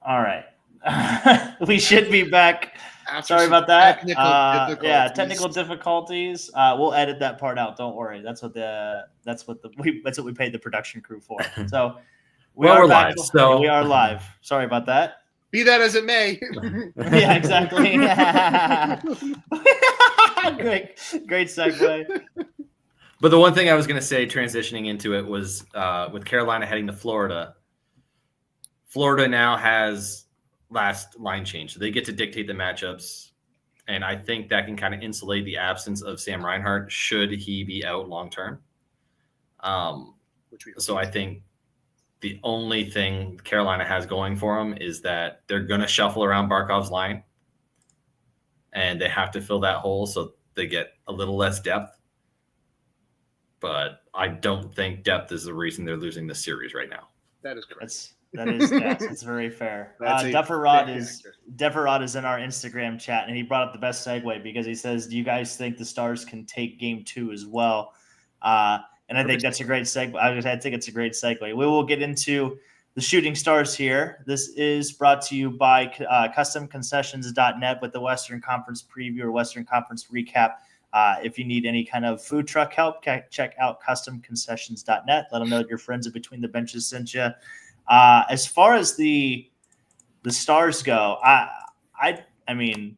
All right. We should be back. After Sorry some about that. technical Yeah, difficulties. technical difficulties. We'll edit that part out. Don't worry. That's what we paid the production crew for. So Well, are we're back. live, so- We are live. Sorry about that. Be that as it may. Yeah, exactly. Great segue. But the one thing I was going to say, transitioning into it, was with Carolina heading to Florida. Florida now has last line change, so they get to dictate the matchups, and I think that can kind of insulate the absence of Sam Reinhart should he be out long term. So I think the only thing Carolina has going for them is that they're going to shuffle around Barkov's line, and they have to fill that hole, so they get a little less depth. But I don't think depth is the reason they're losing this series right now. That is correct. That's very fair. Deferrod is in our Instagram chat, and he brought up the best segue because he says, "Do you guys think the Stars can take Game 2 as well?" And I think that's a great segue. I think it's a great segue. We will get into the Shooting Stars here. This is brought to you by CustomConcessions.net with the Western Conference preview or Western Conference recap. If you need any kind of food truck help, check out CustomConcessions.net. Let them know that your friends at Between the Benches sent you. As far as the Stars go, I mean,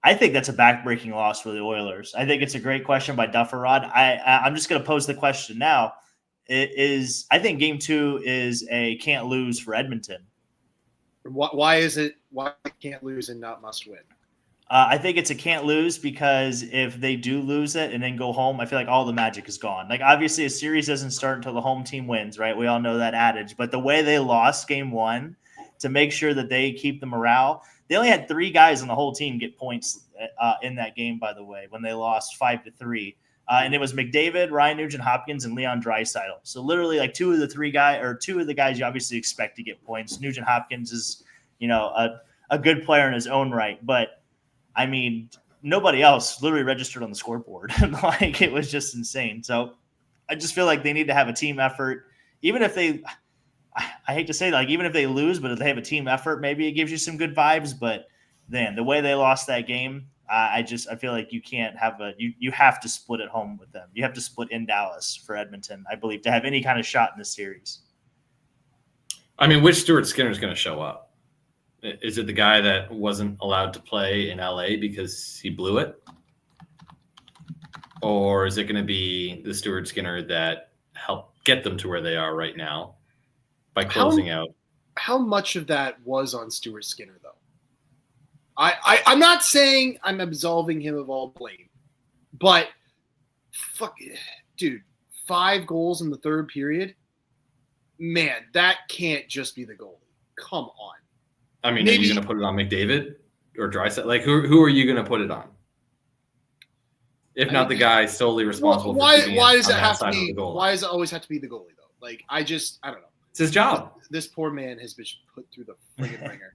I think that's a backbreaking loss for the Oilers. I think it's a great question by Dufferrod. I'm just going to pose the question now. I think Game 2 is a can't lose for Edmonton. Why is it? Why can't lose and not must win? I think it's a can't lose because if they do lose it and then go home, I feel like all the magic is gone. Like, obviously, a series doesn't start until the home team wins, right? We all know that adage. But the way they lost Game 1 to make sure that they keep the morale, they only had 3 guys on the whole team get points in that game, by the way, when they lost 5-3. And it was McDavid, Ryan Nugent-Hopkins, and Leon Draisaitl. So literally, like two of the guys you obviously expect to get points. Nugent-Hopkins is, a good player in his own right, but I mean, nobody else literally registered on the scoreboard. Like, it was just insane. So I just feel like they need to have a team effort. Even if I hate to say, like, even if they lose, but if they have a team effort, maybe it gives you some good vibes. But then the way they lost that game, I feel like you can't have you have to split at home with them. You have to split in Dallas for Edmonton, I believe, to have any kind of shot in the series. I mean, which Stuart Skinner is going to show up? Is it the guy that wasn't allowed to play in LA because he blew it? Or is it going to be the Stuart Skinner that helped get them to where they are right now by closing out? How much of that was on Stuart Skinner, though? I'm not saying I'm absolving him of all blame, but dude, 5 goals in the third period? Man, that can't just be the goalie. Come on. I mean, are you going to put it on McDavid or Draisaitl? Like, who are you going to put it on? If not the guy solely responsible for keeping why it does it on have that side of the goal? Why does it always have to be the goalie, though? Like, I don't know. It's his job. This poor man has been put through the friggin' ringer.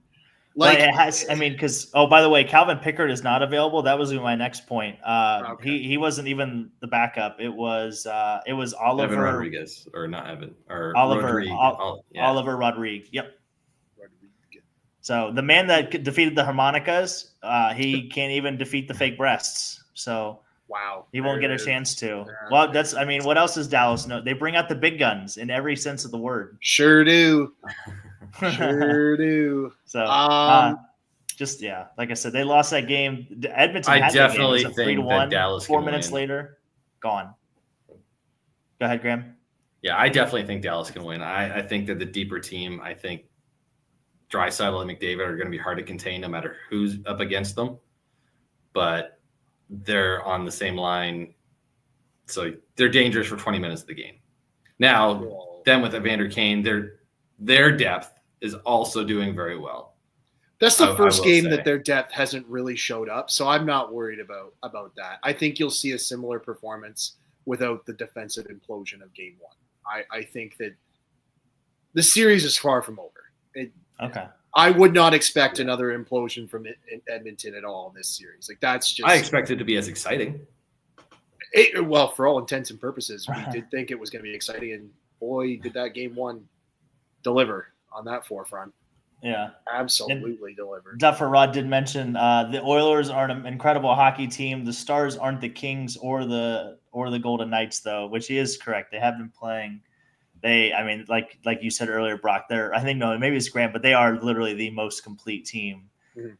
Like, it has. I mean, because by the way, Calvin Pickard is not available. That was my next point. Okay. He wasn't even the backup. It was Oliver Evan Rodriguez, or not Evan, or Oliver Rodriguez. Oliver Rodriguez. Yep. So the man that defeated the harmonicas, he can't even defeat the fake breasts. So wow, he won't get a chance to. Well, what else does Dallas know? They bring out the big guns in every sense of the word. Sure do. Sure do. So, like I said, they lost that game. Edmonton. I definitely think that Dallas 4 minutes later, gone. Go ahead, Graham. Yeah, I definitely think Dallas can win. I think they're the deeper team. I think Draisaitl and McDavid are going to be hard to contain no matter who's up against them. But they're on the same line, so they're dangerous for 20 minutes of the game. Now, then with Evander Kane, their depth is also doing very well. That's the first game that their depth hasn't really showed up, so I'm not worried about that. I think you'll see a similar performance without the defensive implosion of Game 1. I think that the series is far from over. Okay. I would not expect another implosion from Edmonton at all in this series. Like, that's just. I expect it to be as exciting. Well, for all intents and purposes, we did think it was going to be exciting, and boy, did that Game 1 deliver on that forefront. Yeah, absolutely delivered. Duffer Rod did mention the Oilers are an incredible hockey team. The Stars aren't the Kings or the Golden Knights, though, which is correct. They have been playing. I mean, like you said earlier, Brock. Maybe it's Grant, but they are literally the most complete team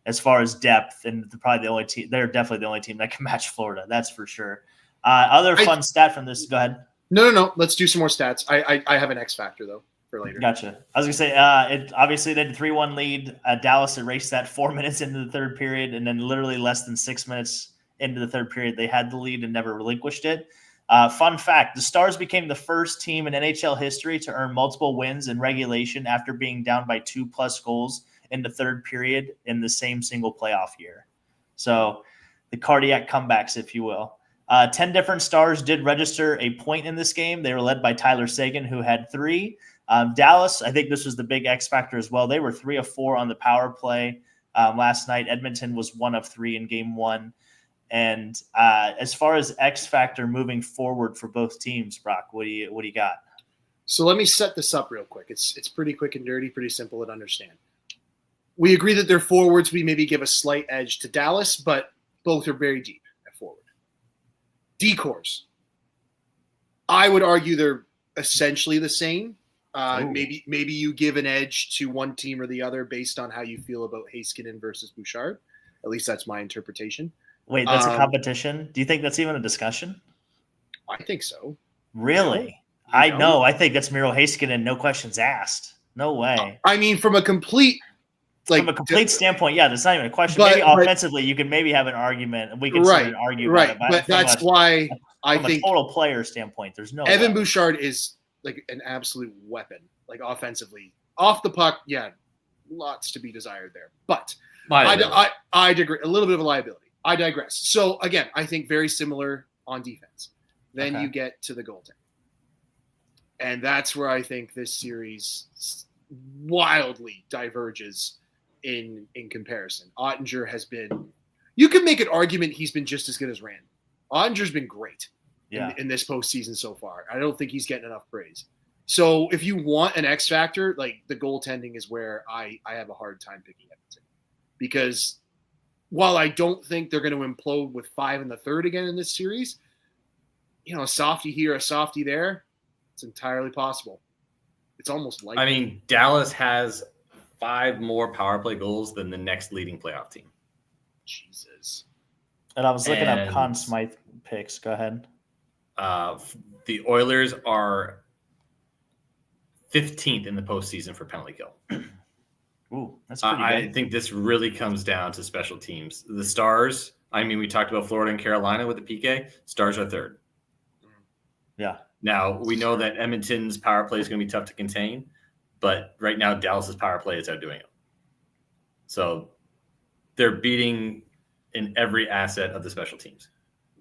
as far as depth, and probably the only team. They're definitely the only team that can match Florida. That's for sure. Other fun stat from this. Go ahead. No. Let's do some more stats. I have an X factor though for later. Gotcha. I was gonna say it obviously they had a 3-1 lead. Dallas erased that 4 minutes into the third period, and then literally less than 6 minutes into the third period, they had the lead and never relinquished it. Fun fact: the Stars became the first team in NHL history to earn multiple wins in regulation after being down by 2+ goals in the third period in the same single playoff year. So the cardiac comebacks, if you will. 10 different Stars did register a point in this game. They were led by Tyler Seguin, who had 3. Dallas, I think this was the big X factor as well. They were 3 of 4 on the power play last night. Edmonton was 1 of 3 in game 1. And as far as X factor moving forward for both teams, Brock, what do you got? So let me set this up real quick. It's pretty quick and dirty, pretty simple to understand. We agree that their forwards, we maybe give a slight edge to Dallas, but both are very deep at forward. D-cores, I would argue they're essentially the same. Maybe you give an edge to one team or the other based on how you feel about Heiskanen versus Bouchard. At least that's my interpretation. Wait, that's a competition? Do you think that's even a discussion? I think so. Really? I know. I think that's Miro Heiskanen, no questions asked. No way. I mean, from a complete standpoint, yeah, that's not even a question. Maybe offensively, you could maybe have an argument. We could argue about it. But that's why I think from a total player standpoint, there's no Evan Bouchard is like an absolute weapon, like offensively. Off the puck, yeah, lots to be desired there. But I digress. A little bit of a liability. I digress. So again, I think very similar on defense. Then you get to the goaltending. And that's where I think this series wildly diverges in comparison. Ottinger has been – you can make an argument he's been just as good as Rand. Ottinger's been great in this postseason so far. I don't think he's getting enough praise. So if you want an X factor, like the goaltending is where I have a hard time picking Edmonton. Because while I don't think they're going to implode with 5 in the third again in this series, a softie here, a softie there, it's entirely possible. It's almost likely. I mean, Dallas has 5 more power play goals than the next leading playoff team. Jesus. And I was looking up Conn Smythe picks. Go ahead. The Oilers are 15th in the postseason for penalty kill. Ooh, that's pretty good. I think this really comes down to special teams. The Stars, I mean, we talked about Florida and Carolina with the PK. Stars are 3rd. Yeah. Now, we know that Edmonton's power play is going to be tough to contain, but right now Dallas's power play is outdoing it. So they're beating in every asset of the special teams.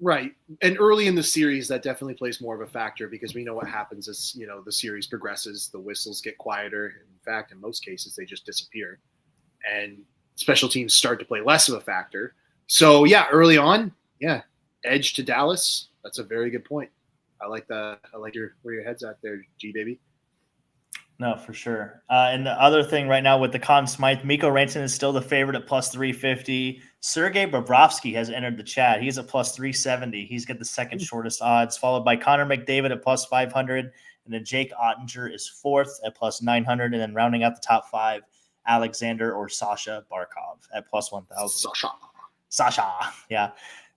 Right. And early in the series, that definitely plays more of a factor because we know what happens as, the series progresses. The whistles get quieter. In fact, in most cases, they just disappear. And special teams start to play less of a factor. So, yeah, early on, edge to Dallas. That's a very good point. I like that. I like where your head's at there, G baby. No, for sure. And the other thing right now with the Conn Smythe, Mikko Rantanen is still the favorite at plus 350. Sergei Bobrovsky has entered the chat. He's at plus 370. He's got the second shortest odds, followed by Connor McDavid at plus 500. And then Jake Ottinger is 4th at plus 900. And then rounding out the top 5, Alexander or Sasha Barkov at plus 1,000. Sasha. Yeah.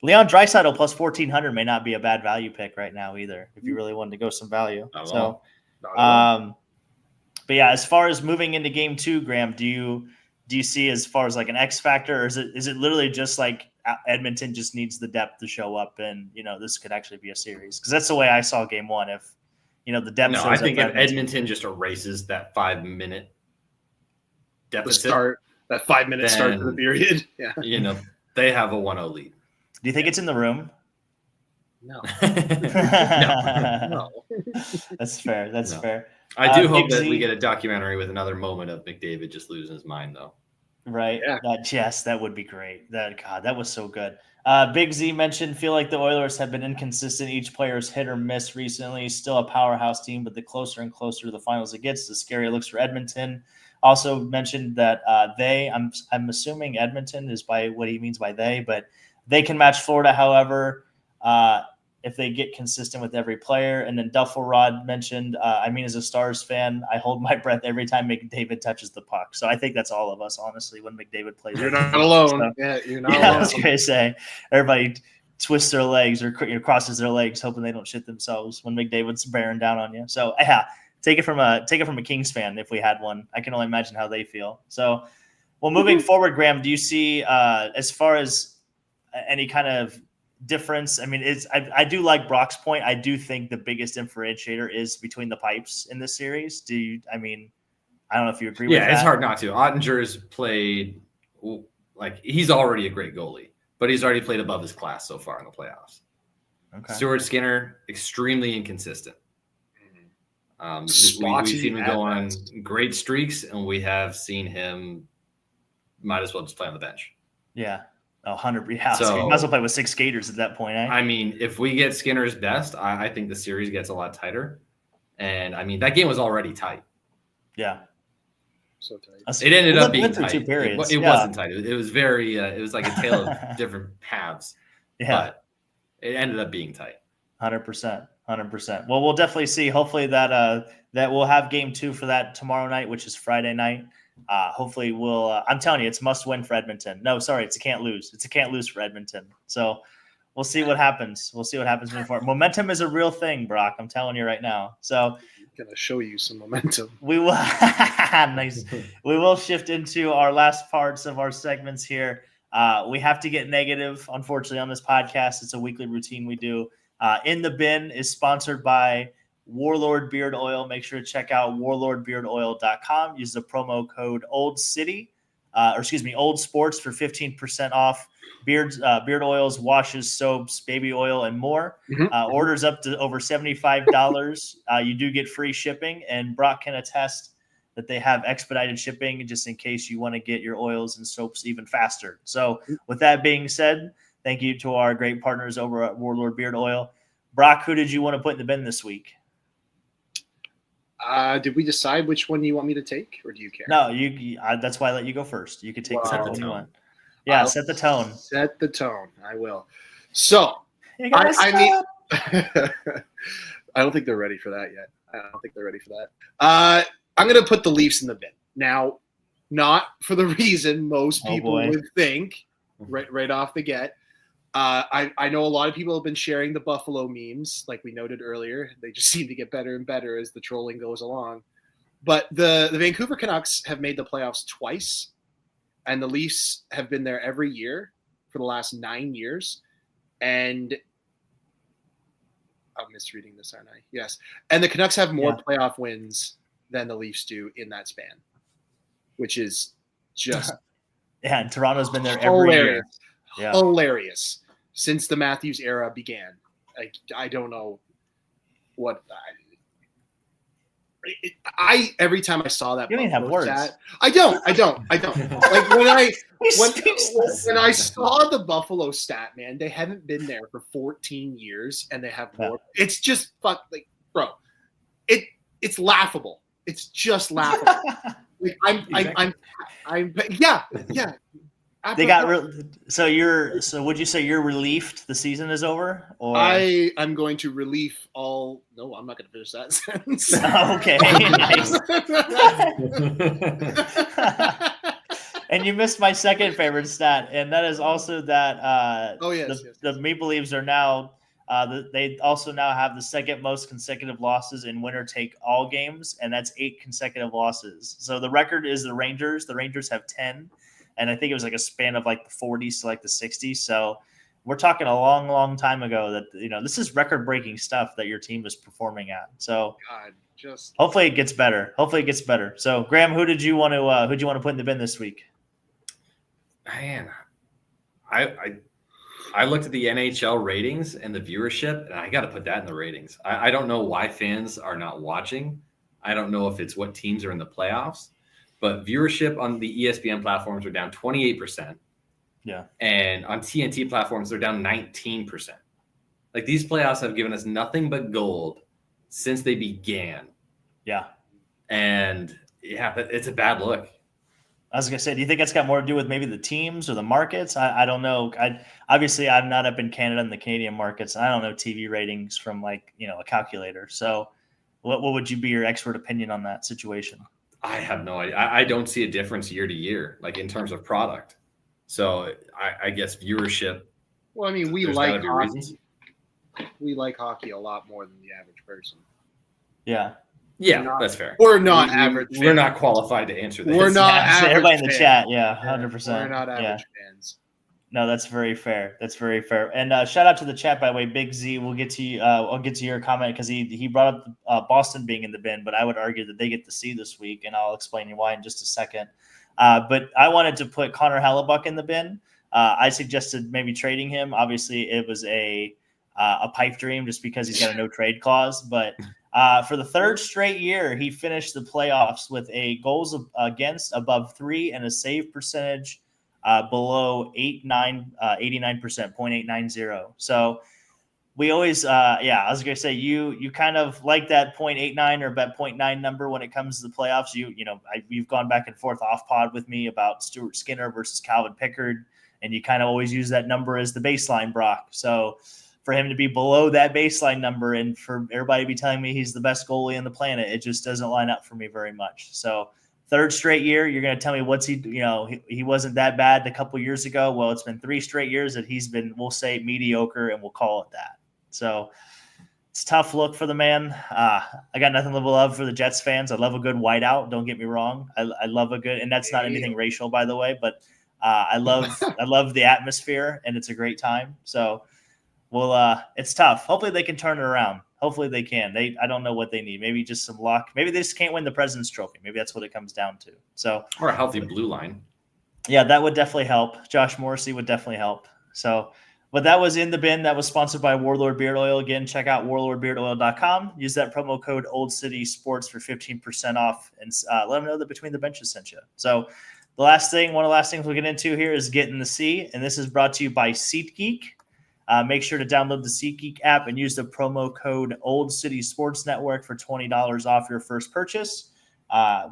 Leon Draisaitl plus 1,400 may not be a bad value pick right now either, if you really wanted to go some value. But yeah, as far as moving into game 2, Graham, do you see as far as like an X factor, or is it literally just like Edmonton just needs the depth to show up and, this could actually be a series? Because that's the way I saw game 1. If, the depth shows up. I think if Edmonton just erases that 5-minute deficit. That 5-minute start to the period. Yeah. They have a 1-0 lead. Do you think it's in the room? No. No. That's fair. Fair. I do hope that we get a documentary with another moment of McDavid just losing his mind, though. Right. Yeah. That would be great. That was so good. Big Z mentioned, feel like the Oilers have been inconsistent. Each player's hit or miss recently. Still a powerhouse team, but the closer and closer to the finals it gets, the scarier it looks for Edmonton. Also mentioned that I'm assuming Edmonton is by what he means by they, but they can match Florida. However, if they get consistent with every player. And then Duffel Rod mentioned, as a Stars fan, I hold my breath every time McDavid touches the puck. So I think that's all of us, honestly, when McDavid plays. You're not alone. So, yeah, you're not alone. I was going to say, everybody twists their legs or crosses their legs, hoping they don't shit themselves when McDavid's bearing down on you. So yeah, take it from a Kings fan if we had one. I can only imagine how they feel. So, well, moving forward, Graham, do you see as far as any kind of difference? I mean, I do like Brock's point. I do think the biggest differentiator is between the pipes in this series. I don't know if you agree with that. Yeah, it's hard not to. Ottinger's played he's already a great goalie, but he's already played above his class so far in the playoffs. Okay. Stuart Skinner, extremely inconsistent. We've seen him go on great streaks, and we have seen him might as well just play on the bench. Yeah. 100. Yeah. So you might as well play with 6 skaters at that point. Eh? I mean, if we get Skinner's best, I think the series gets a lot tighter. And I mean, that game was already tight. Yeah. So tight. It ended up being tight. 2 periods. It wasn't tight. It was very. It was like a tale of different halves. Yeah. But it ended up being tight. 100%. 100%. Well, we'll definitely see. Hopefully that we'll have game 2 for that tomorrow night, which is Friday night. Hopefully we'll I'm telling you, it's must win for Edmonton. No, sorry, it's a can't lose. It's a can't lose for Edmonton. So we'll see what happens. Moving forward. Momentum is a real thing, Brock. I'm telling you right now. So I'm gonna show you some momentum. We will nice. We will shift into our last parts of our segments here. We have to get negative, unfortunately, on this podcast. It's a weekly routine we do. In the Bin is sponsored by Warlord Beard Oil. Make sure to check out warlordbeardoil.com. Use the promo code Old Sports for 15% off beard oils, washes, soaps, baby oil, and more. Mm-hmm. Orders up to over $75. You do get free shipping, and Brock can attest that they have expedited shipping just in case you want to get your oils and soaps even faster. So with that being said, thank you to our great partners over at Warlord Beard Oil. Brock, who did you want to put in the bin this week? Did we decide which one you want me to take, or do you care? No, that's why I let you go first. You could take the one you want. Yeah, set the tone. Set the tone. I will. So, I don't think they're ready for that yet. I'm going to put the Leafs in the bin. Now, not for the reason most people would think right off the get. I know a lot of people have been sharing the Buffalo memes, like we noted earlier. They just seem to get better and better as the trolling goes along. But the Vancouver Canucks have made the playoffs twice, and the Leafs have been there every year for the last 9 years. And I'm misreading this, aren't I? Yes. And the Canucks have more playoff wins than the Leafs do in that span, which is just and Toronto's been there every year. Yeah. Hilarious since the Matthews era began. I don't know what I every time I saw that. You don't have words. I don't. Like when I saw the Buffalo stat, man, they haven't been there for 14 years and they have more. It's just bro. It's laughable. It's just laughable. Yeah. They got so would you say you're relieved the season is over? Or I'm going to relief all. No, I'm not going to finish that sentence. Okay, nice. And you missed my second favorite stat, and that is also that the Maple Leafs are now they also now have the second most consecutive losses in winner take all games, and that's 8 consecutive losses. So the record is the Rangers. The Rangers have 10. And I think it was like a span of like the 40s to like the 60s. So we're talking a long, long time ago that, this is record breaking stuff that your team is performing at. So hopefully it gets better. So Graham, who did you want to put in the bin this week? Man, I looked at the NHL ratings and the viewership, and I got to put that in the ratings. I don't know why fans are not watching. I don't know if it's what teams are in the playoffs. but viewership on the ESPN platforms are down 28%. Yeah. And on TNT platforms, they're down 19%. Like, these playoffs have given us nothing but gold since they began. Yeah. And yeah, it's a bad look. I was gonna say, do you think it's got more to do with maybe the teams or the markets? I don't know. Obviously I'm not up in Canada and the Canadian markets. And I don't know TV ratings from a calculator. So what would you be your expert opinion on that situation? I have no idea. I don't see a difference year to year, like in terms of product. So I guess viewership. Well, I mean, we like hockey. We like hockey a lot more than the average person. Yeah. Yeah, that's fair. We're not average. We're not qualified to answer this. We're not average. Everybody in the fans. chat, 100%. We're not average fans. No, that's very fair. That's very fair. And shout out to the chat, by the way. Big Z, we'll get to you. I'll get to your comment because he brought up Boston being in the bin, but I would argue that they get the C this week, and I'll explain why in just a second. But I wanted to put Connor Hellebuck in the bin. I suggested maybe trading him. Obviously, it was a pipe dream just because he's got a no trade clause, but. For the third straight year, he finished the playoffs with a goals against above 3 and a save percentage below 89%, 0.890. So we always, I was going to say, you kind of like that 0.89 or that 0.9 number when it comes to the playoffs. You've gone back and forth off pod with me about Stuart Skinner versus Calvin Pickard, and you kind of always use that number as the baseline, Brock. So for him to be below that baseline number and for everybody to be telling me he's the best goalie on the planet, it just doesn't line up for me very much. So third straight year, you're going to tell me he wasn't that bad a couple years ago. Well, it's been 3 straight years that he's been, we'll say, mediocre, and we'll call it that. So it's a tough look for the man. I got nothing but love for the Jets fans. I love a good whiteout. Don't get me wrong. I love a good, and that's not anything racial, by the way, but I love the atmosphere, and it's a great time. So, well, it's tough. Hopefully they can turn it around. Hopefully they can. I don't know what they need. Maybe just some luck. Maybe they just can't win the President's Trophy. Maybe that's what it comes down to. So, or a healthy blue line. Yeah, that would definitely help. Josh Morrissey would definitely help. So, but that was in the bin. That was sponsored by Warlord Beard Oil. Again, check out warlordbeardoil.com. Use that promo code Old City Sports for 15% off, and let them know that Between the Benches sent you. So, one of the last things we'll get into here is Getting the C, and this is brought to you by SeatGeek. Make sure to download the SeatGeek app and use the promo code Old City Sports Network for $20 off your first purchase.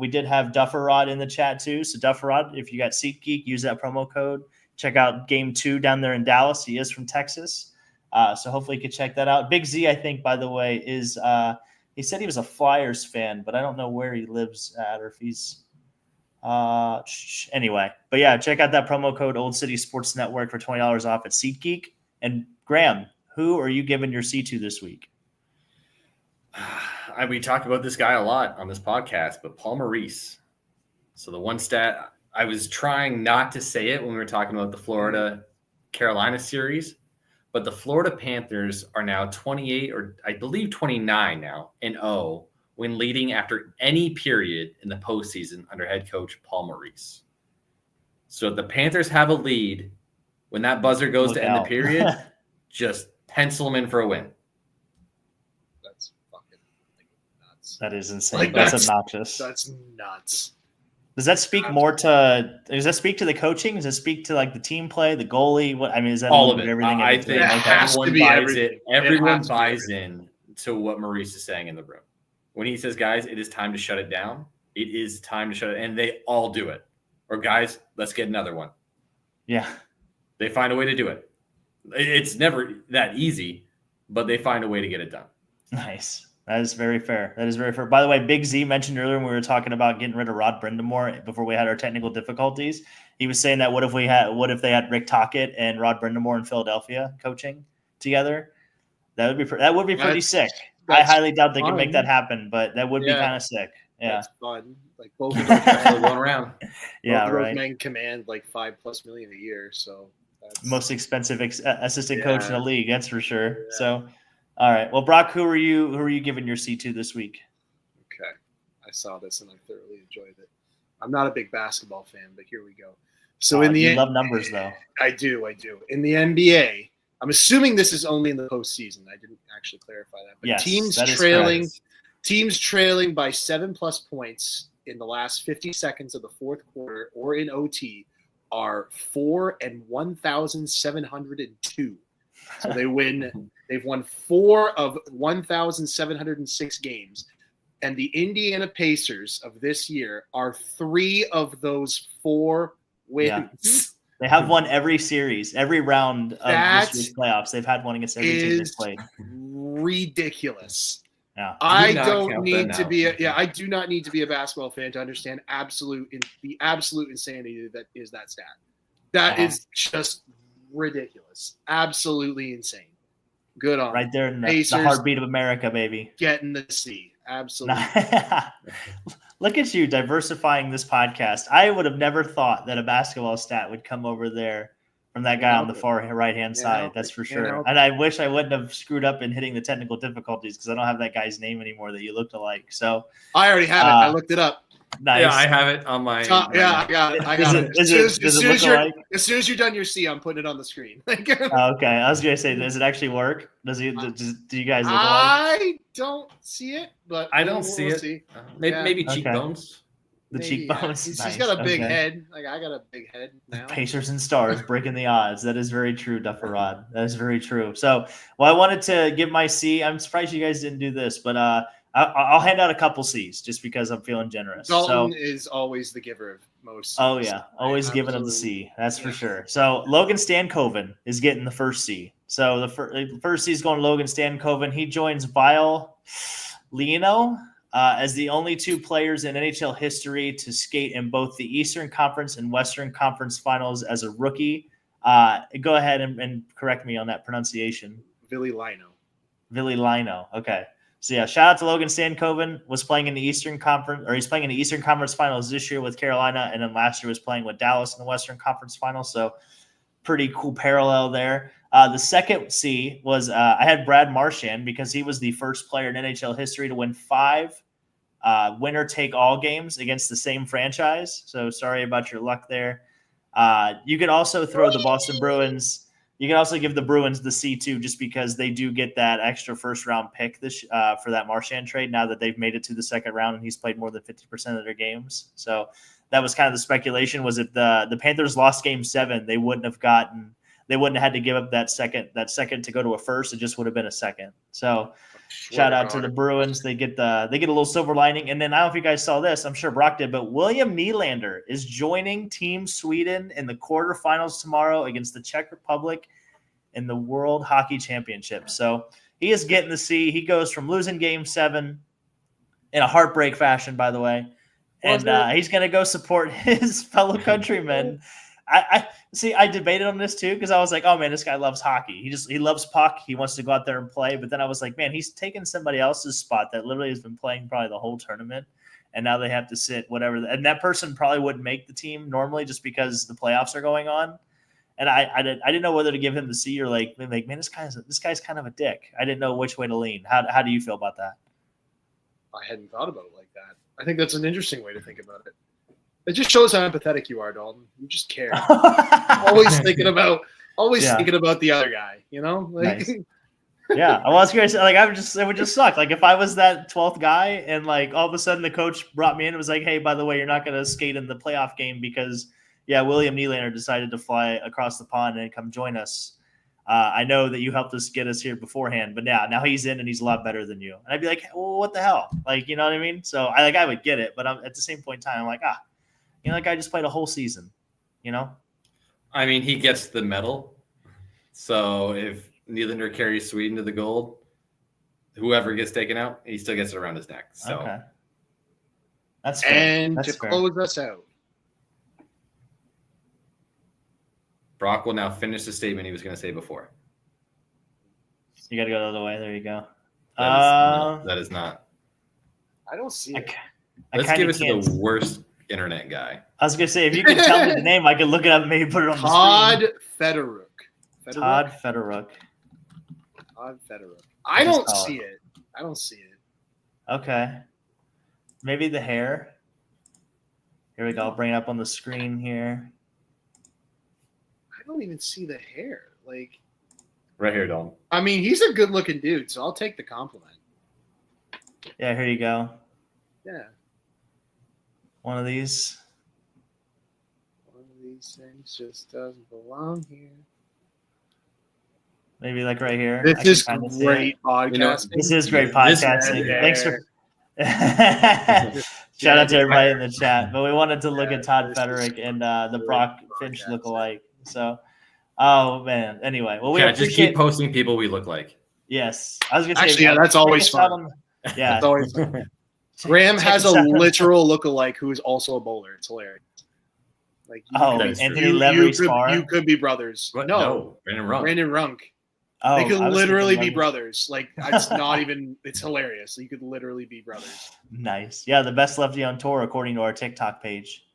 We did have Duffer Rod in the chat too. So Duffer Rod, if you got SeatGeek, use that promo code. Check out Game 2 down there in Dallas. He is from Texas. So hopefully you can check that out. Big Z, I think, by the way, is he said he was a Flyers fan, but I don't know where he lives at or if he's anyway. But yeah, check out that promo code Old City Sports Network for $20 off at SeatGeek. And Graham, who are you giving your C to this week? We talked about this guy a lot on this podcast, but Paul Maurice. So the one stat, I was trying not to say it when we were talking about the Florida-Carolina series, but the Florida Panthers are now 28 or I believe 29 now and 0 when leading after any period in the postseason under head coach Paul Maurice. So if the Panthers have a lead, when that buzzer goes to end the period, just pencil them in for a win. That's fucking nuts. That is insane. That's obnoxious. That's nuts. Does that speak does that speak to the coaching? Does it speak to the team play, the goalie? Is that all of it? Everything? I think everyone buys it. Everyone buys in to what Maurice is saying in the room. When he says, guys, it is time to shut it down. It is time to shut it. And they all do it. Or guys, let's get another one. Yeah. They find a way to do it. It's never that easy, but they find a way to get it done. Nice. That is very fair. By the way, Big Z mentioned earlier when we were talking about getting rid of Rod Brindamore before we had our technical difficulties. He was saying that what if they had Rick Tocchet and Rod Brindamore in Philadelphia coaching together? That would be pretty sick. I highly doubt they can make that happen, but that would be kind of sick. Yeah, that's fun. Like both of those guys going around. Yeah, right. Men command like $5+ million a year, so that's most expensive assistant coach in the league. That's for sure. Yeah. So, all right. Well, Brock, who are you giving your C to this week? Okay, I saw this and I thoroughly enjoyed it. I'm not a big basketball fan, but here we go. So you love numbers, though. I do. In the NBA, I'm assuming this is only in the postseason. I didn't actually clarify that. But yes, teams trailing by 7+ points in the last 50 seconds of the fourth quarter or in OT are 4 and 1,702. So they've won 4 of 1,706 games. And the Indiana Pacers of this year are 3 of those 4 wins. Yeah. They have won every series, every round of this year's playoffs. They've had one against every team they've played. Ridiculous. Yeah. I don't need to be I do not need to be a basketball fan to understand the absolute insanity that is that stat. That is just ridiculous. Absolutely insane. Good on right there in the heartbeat of America, baby. Getting the C. Absolutely. Look at you diversifying this podcast. I would have never thought that a basketball stat would come over there from that guy on the far right-hand side. That's for sure. And I wish I wouldn't have screwed up in hitting the technical difficulties because I don't have that guy's name anymore that you looked alike. So I already have it. I looked it up. Nice. Yeah, I have it on my. Yeah, I got it. As soon as you're done your C, I'm putting it on the screen. Okay, I was gonna say, does it actually work? Do you guys look alike? I don't see it, but I don't see it. Maybe cheekbones. The cheekbones. Yeah. He's got a big head. Like I got a big head now. Pacers and Stars breaking the odds. That is very true, Duffer Rod. That is very true. So, I wanted to give my C. I'm surprised you guys didn't do this, but I'll hand out a couple C's just because I'm feeling generous. Dalton is always the giver of most. Oh yeah, always giving him the C. That's for sure. So Logan Stankoven is getting the first C. So the first C is going to Logan Stankoven. He joins Vial Lino as the only 2 players in NHL history to skate in both the Eastern Conference and Western Conference Finals as a rookie. Go ahead and correct me on that pronunciation. Ville Lino. Ville Lino. Okay. So yeah, shout out to Logan Stankoven. He's playing in the Eastern Conference Finals this year with Carolina, and then last year was playing with Dallas in the Western Conference Finals. So pretty cool parallel there. The second C was I had Brad Marchand because he was the first player in NHL history to win 5 winner-take-all games against the same franchise. So sorry about your luck there. You could also throw the Boston Bruins. You can also give the Bruins the C too, just because they do get that extra first-round pick for that Marchand trade now that they've made it to the second round and he's played more than 50% of their games. So that was kind of the speculation. Was if the Panthers lost Game 7, they wouldn't have had to give up that second to go to a first. It just would have been a second. So shout out to the Bruins. They get a little silver lining. And then I don't know if you guys saw this. I'm sure Brock did, but William Nylander is joining Team Sweden in the quarterfinals tomorrow against the Czech Republic in the World Hockey Championship. So he is getting the C. He goes from losing Game 7 in a heartbreak fashion, by the way, and he's going to go support his fellow countrymen. I debated on this too because I was like, oh man, this guy loves hockey. He loves puck. He wants to go out there and play. But then I was like, man, he's taking somebody else's spot that literally has been playing probably the whole tournament, and now they have to sit whatever. And that person probably wouldn't make the team normally just because the playoffs are going on. And I didn't know whether to give him the C or like man, this guy's kind of a dick. I didn't know which way to lean. How do you feel about that? I hadn't thought about it like that. I think that's an interesting way to think about it. It just shows how empathetic you are, Dalton. You just care. always thinking about the other guy, you know? Like, nice. Yeah. I was curious. Like, it would just suck. Like, if I was that 12th guy and, like, all of a sudden the coach brought me in and was like, hey, by the way, you're not going to skate in the playoff game because, William Nylander decided to fly across the pond and come join us. I know that you helped us get us here beforehand, but now he's in and he's a lot better than you. And I'd be like, well, what the hell? Like, you know what I mean? So, I would get it. But at the same point in time, I'm like, that guy just played a whole season, you know? I mean, he gets the medal. So if Nylander carries Sweden to the gold, whoever gets taken out, he still gets it around his neck. So okay. That's fair. And That's to fair. close us out, Brock will now finish the statement he was going to say before. You got to go the other way. There you go. That is not. I don't see it. Let's give it to the worst internet guy. I was gonna say if you could tell me the name, I could look it up and maybe put it on Todd the screen. Fedoruk. Todd Fedoruk. I don't see it. Okay. Maybe the hair. Here we go. I'll bring it up on the screen here. I don't even see the hair. Like right here, Dalton. I mean, he's a good-looking dude, so I'll take the compliment. Yeah, here you go. Yeah. One of these. One of these things just doesn't belong here. Maybe like right here. This is great podcasting. You know, This is great podcasting. Thanks for shout out to everybody in the chat. But we wanted to look at Todd Federick and the Brock Finch lookalike. So, oh man. Anyway, well, we just keep posting people we look like. Yes, I was gonna say. Actually, yeah, that's always fun. Yeah, that's always fun. Graham has a literal lookalike who is also a bowler. It's hilarious. Like, Anthony Levery-Spar. You could be brothers. What? No, Brandon Runk. Oh, they could literally be brothers. Like, it's not even. It's hilarious. You could literally be brothers. Nice. Yeah, the best lefty on tour according to our TikTok page.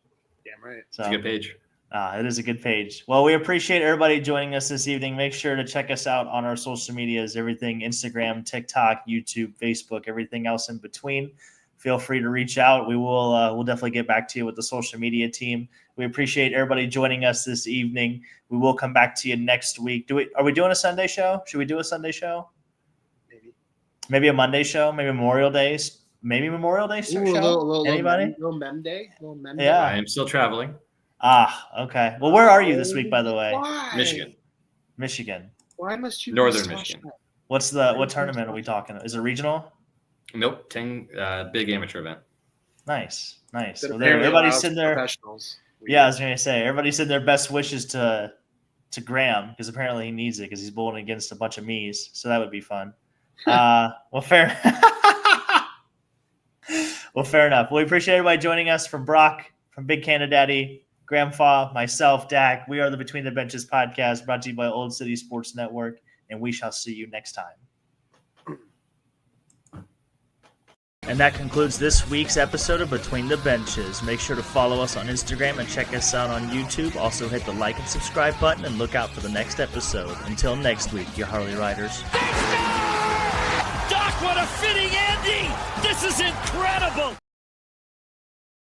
Damn right. So, it's a good page. It is a good page. Well, we appreciate everybody joining us this evening. Make sure to check us out on our social medias, everything Instagram, TikTok, YouTube, Facebook, everything else in between. Feel free to reach out. We will we'll definitely get back to you with the social media team. We appreciate everybody joining us this evening. We will come back to you next week. Are we doing a Sunday show? Should we do a Sunday show? Maybe a Monday show, maybe Memorial Day. Maybe Memorial Day show. Anybody? Little mem day. Yeah. I am still traveling. Okay. Well, where are you this week, by the way? Why? Michigan. Why must you? Northern Michigan. What tournament are we talking? Is it regional? Nope. 10 big amateur event. Nice. Well, Everybody's everybody's sitting there. Professionals. Yeah, I was going to say everybody's sending their best wishes to Graham because apparently he needs it because he's bowling against a bunch of me's. So that would be fun. Well, fair. Well, fair enough. We appreciate everybody joining us from Brock, from Big Canada Daddy, Graham Faw, myself, Dak. We are the Between the Benches podcast brought to you by Old City Sports Network, and we shall see you next time. And that concludes this week's episode of Between the Benches. Make sure to follow us on Instagram and check us out on YouTube. Also hit the like and subscribe button and look out for the next episode. Until next week, you Harley Riders. Doc, what a fitting ending! This is incredible!